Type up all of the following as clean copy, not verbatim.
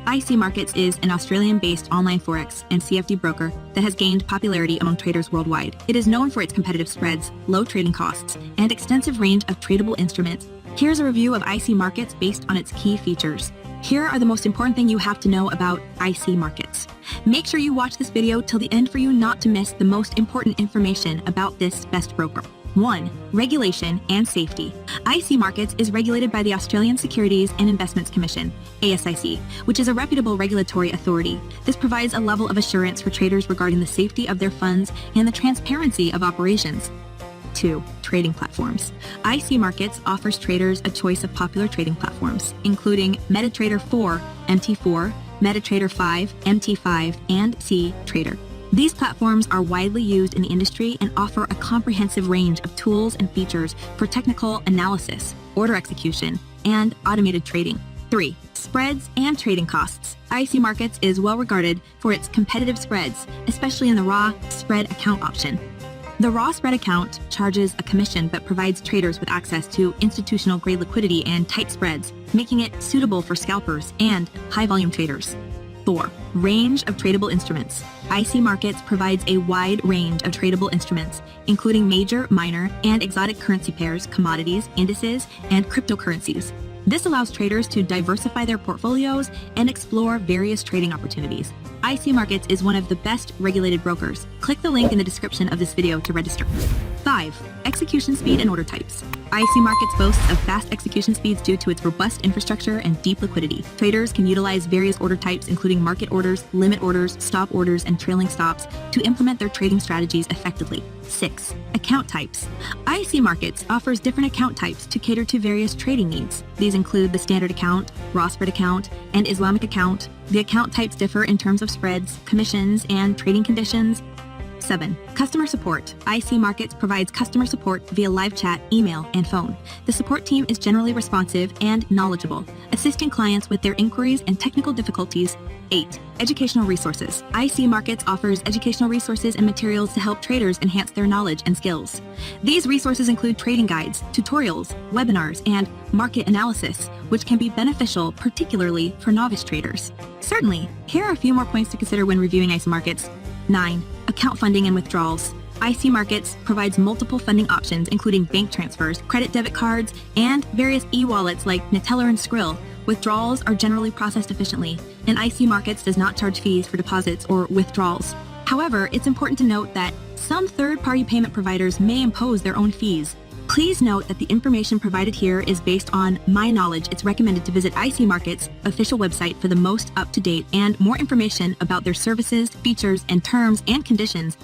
IC Markets is an Australian-based online Forex and CFD broker that has gained popularity among traders worldwide. It is known for its competitive spreads, low trading costs, and extensive range of tradable instruments. Here's a review of IC Markets based on its key features. Here are the most important thing you have to know about IC Markets. Make sure you watch this video till the end for you not to miss the most important information about this best broker. 1. Regulation and safety. IC Markets is regulated by the Australian Securities and Investments Commission, ASIC, which is a reputable regulatory authority. This provides a level of assurance for traders regarding the safety of their funds and the transparency of operations. 2. Trading platforms. IC Markets offers traders a choice of popular trading platforms, including MetaTrader 4, MT4, MetaTrader 5, MT5, and C-Trader. These platforms are widely used in the industry and offer a comprehensive range of tools and features for technical analysis, order execution, and automated trading. 3. Spreads and trading costs. IC Markets is well regarded for its competitive spreads, especially in the raw spread account option. The raw spread account charges a commission but provides traders with access to institutional-grade liquidity and tight spreads, making it suitable for scalpers and high-volume traders. 4. Range of tradable instruments. IC Markets provides a wide range of tradable instruments, including major, minor, and exotic currency pairs, commodities, indices, and cryptocurrencies. This allows traders to diversify their portfolios and explore various trading opportunities. IC Markets is one of the best regulated brokers. Click the link in the description of this video to register. 5. Execution speed and order types. IC Markets boasts of fast execution speeds due to its robust infrastructure and deep liquidity. Traders can utilize various order types, including market orders, limit orders, stop orders, and trailing stops, to implement their trading strategies effectively. 6. Account types. IC Markets offers different account types to cater to various trading needs. These include the standard account, raw spread account, and Islamic account. The account types differ in terms of spreads, commissions, and trading conditions. 7. Customer support. IC Markets provides customer support via live chat, email, and phone. The support team is generally responsive and knowledgeable, assisting clients with their inquiries and technical difficulties. 8. Educational resources. IC Markets offers educational resources and materials to help traders enhance their knowledge and skills. These resources include trading guides, tutorials, webinars, and market analysis, which can be beneficial particularly for novice traders. Certainly, here are a few more points to consider when reviewing IC Markets. 9. Account funding and withdrawals. IC Markets provides multiple funding options, including bank transfers, credit debit cards, and various e-wallets like Neteller and Skrill. Withdrawals are generally processed efficiently, and IC Markets does not charge fees for deposits or withdrawals. However, it's important to note that some third-party payment providers may impose their own fees. Please note that the information provided here is based on my knowledge. It's recommended to visit IC Markets' official website for the most up-to-date and more information about their services, features, and terms and conditions.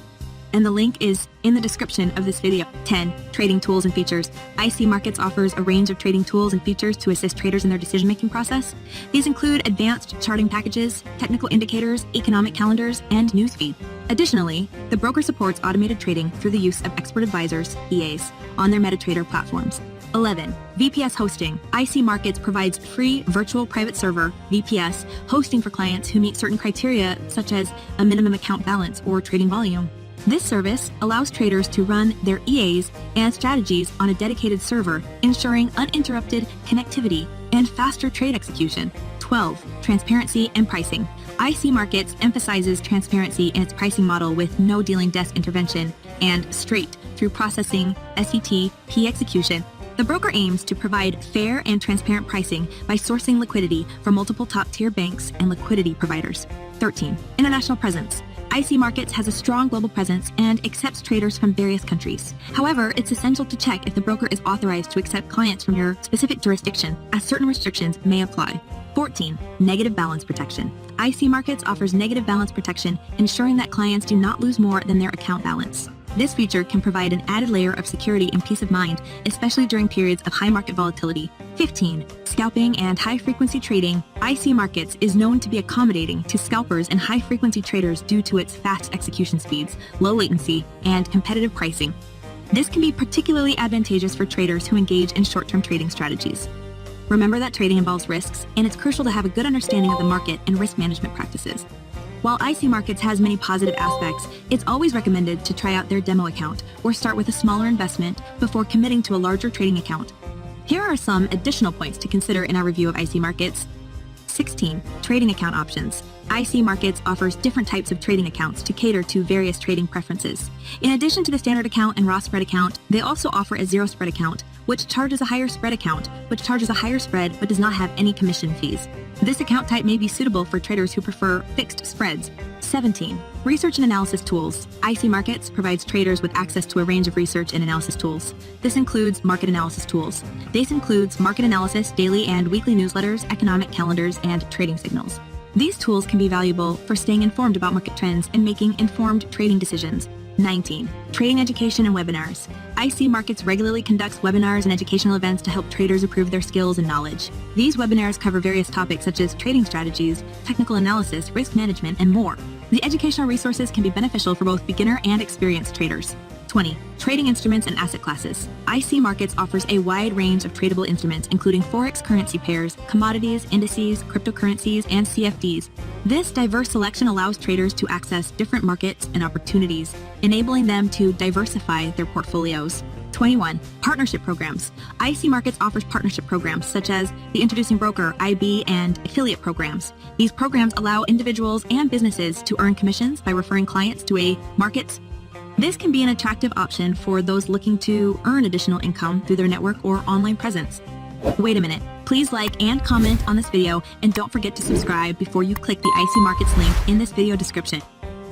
And the link is in the description of this video. 10. Trading tools and features. IC Markets offers a range of trading tools and features to assist traders in their decision-making process. These include advanced charting packages, technical indicators, economic calendars, and newsfeed. Additionally, the broker supports automated trading through the use of expert advisors, EAs, on their MetaTrader platforms. 11. VPS hosting. IC Markets provides free virtual private server, VPS, hosting for clients who meet certain criteria such as a minimum account balance or trading volume. This service allows traders to run their EAs and strategies on a dedicated server, ensuring uninterrupted connectivity and faster trade execution. 12. Transparency and pricing. IC Markets emphasizes transparency in its pricing model with no dealing desk intervention and straight-through processing SET-P execution. The broker aims to provide fair and transparent pricing by sourcing liquidity from multiple top-tier banks and liquidity providers. 13. International presence. IC Markets has a strong global presence and accepts traders from various countries. However, it's essential to check if the broker is authorized to accept clients from your specific jurisdiction, as certain restrictions may apply. 14. Negative balance protection. IC Markets offers negative balance protection, ensuring that clients do not lose more than their account balance. This feature can provide an added layer of security and peace of mind, especially during periods of high market volatility. 15. Scalping and high-frequency trading. IC Markets is known to be accommodating to scalpers and high-frequency traders due to its fast execution speeds, low latency, and competitive pricing. This can be particularly advantageous for traders who engage in short-term trading strategies. Remember that trading involves risks, and it's crucial to have a good understanding of the market and risk management practices. While IC Markets has many positive aspects, it's always recommended to try out their demo account or start with a smaller investment before committing to a larger trading account. Here are some additional points to consider in our review of IC Markets. 16. Trading account options. IC Markets offers different types of trading accounts to cater to various trading preferences. In addition to the standard account and raw spread account, they also offer a zero spread account, which charges a higher spread account, which charges a higher spread but does not have any commission fees. This account type may be suitable for traders who prefer fixed spreads. 17. Research and analysis tools. IC Markets provides traders with access to a range of research and analysis tools. This includes market analysis tools. This includes market analysis, daily and weekly newsletters, economic calendars, and trading signals. These tools can be valuable for staying informed about market trends and making informed trading decisions. 19. Trading education and webinars. IC Markets regularly conducts webinars and educational events to help traders improve their skills and knowledge. These webinars cover various topics such as trading strategies, technical analysis, risk management, and more. The educational resources can be beneficial for both beginner and experienced traders. 20. Trading instruments and asset classes. IC Markets offers a wide range of tradable instruments, including Forex currency pairs, commodities, indices, cryptocurrencies, and CFDs. This diverse selection allows traders to access different markets and opportunities, enabling them to diversify their portfolios. 21. Partnership programs. IC Markets offers partnership programs such as the Introducing Broker, IB, and affiliate programs. These programs allow individuals and businesses to earn commissions by referring clients to a market's. This can be an attractive option for those looking to earn additional income through their network or online presence. Wait a minute. Please like and comment on this video, and don't forget to subscribe before you click the IC Markets link in this video description.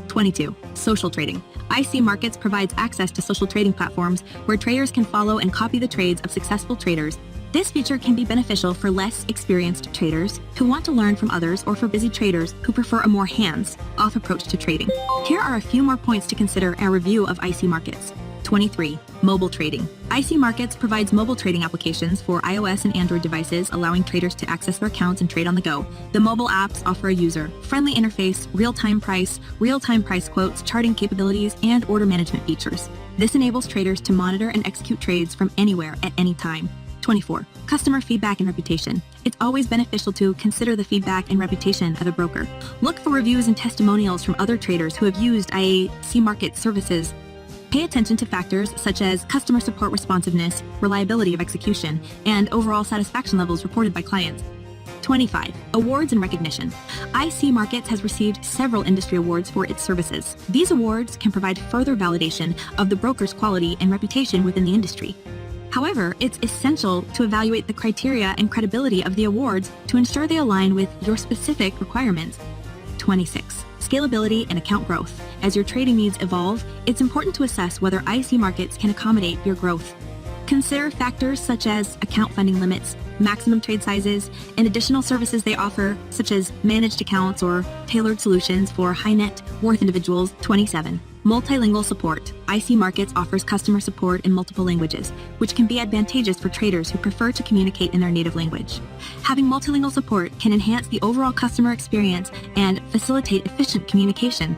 22. Social trading. IC Markets provides access to social trading platforms where traders can follow and copy the trades of successful traders. This feature can be beneficial for less experienced traders who want to learn from others, or for busy traders who prefer a more hands-off approach to trading. Here are a few more points to consider in a review of IC Markets. 23. Mobile trading. IC Markets provides mobile trading applications for iOS and Android devices, allowing traders to access their accounts and trade on the go. The mobile apps offer a user-friendly interface, real-time price quotes, charting capabilities, and order management features. This enables traders to monitor and execute trades from anywhere at any time. 24. Customer feedback and reputation. It's always beneficial to consider the feedback and reputation of a broker. Look for reviews and testimonials from other traders who have used IC Markets services. Pay attention to factors such as customer support responsiveness, reliability of execution, and overall satisfaction levels reported by clients. 25. Awards and recognition. IC Markets has received several industry awards for its services. These awards can provide further validation of the broker's quality and reputation within the industry. However, it's essential to evaluate the criteria and credibility of the awards to ensure they align with your specific requirements. 26. Scalability and account growth. As your trading needs evolve, it's important to assess whether IC Markets can accommodate your growth. Consider factors such as account funding limits, maximum trade sizes, and additional services they offer, such as managed accounts or tailored solutions for high net worth individuals. 27. Multilingual support. IC Markets offers customer support in multiple languages, which can be advantageous for traders who prefer to communicate in their native language. Having multilingual support can enhance the overall customer experience and facilitate efficient communication.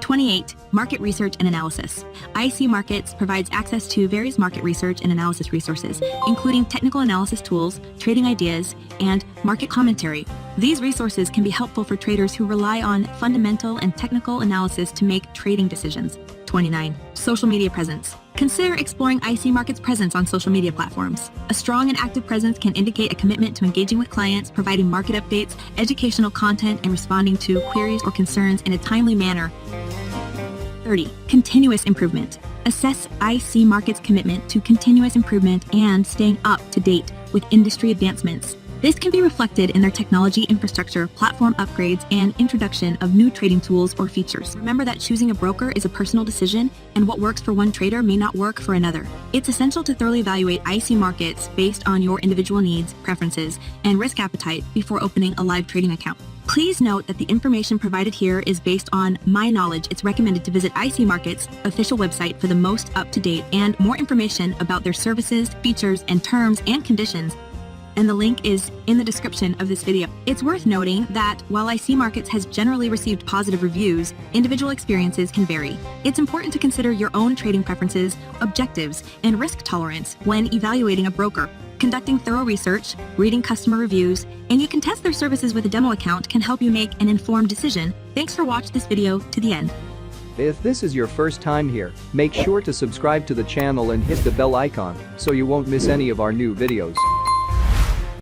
28. Market research and analysis. IC Markets provides access to various market research and analysis resources, including technical analysis tools, trading ideas, and market commentary. These resources can be helpful for traders who rely on fundamental and technical analysis to make trading decisions. 29. Social media presence. Consider exploring IC Markets' presence on social media platforms. A strong and active presence can indicate a commitment to engaging with clients, providing market updates, educational content, and responding to queries or concerns in a timely manner. 30. Continuous improvement. Assess IC Markets' commitment to continuous improvement and staying up to date with industry advancements. This can be reflected in their technology infrastructure, platform upgrades, and introduction of new trading tools or features. Remember that choosing a broker is a personal decision, and what works for one trader may not work for another. It's essential to thoroughly evaluate IC Markets based on your individual needs, preferences, and risk appetite before opening a live trading account. Please note that the information provided here is based on my knowledge. It's recommended to visit IC Markets' official website for the most up-to-date and more information about their services, features, and terms and conditions, and the link is in the description of this video. It's worth noting that while IC Markets has generally received positive reviews, individual experiences can vary. It's important to consider your own trading preferences, objectives, and risk tolerance when evaluating a broker. Conducting thorough research, reading customer reviews, and you can test their services with a demo account can help you make an informed decision. Thanks for watching this video to the end. If this is your first time here, make sure to subscribe to the channel and hit the bell icon so you won't miss any of our new videos.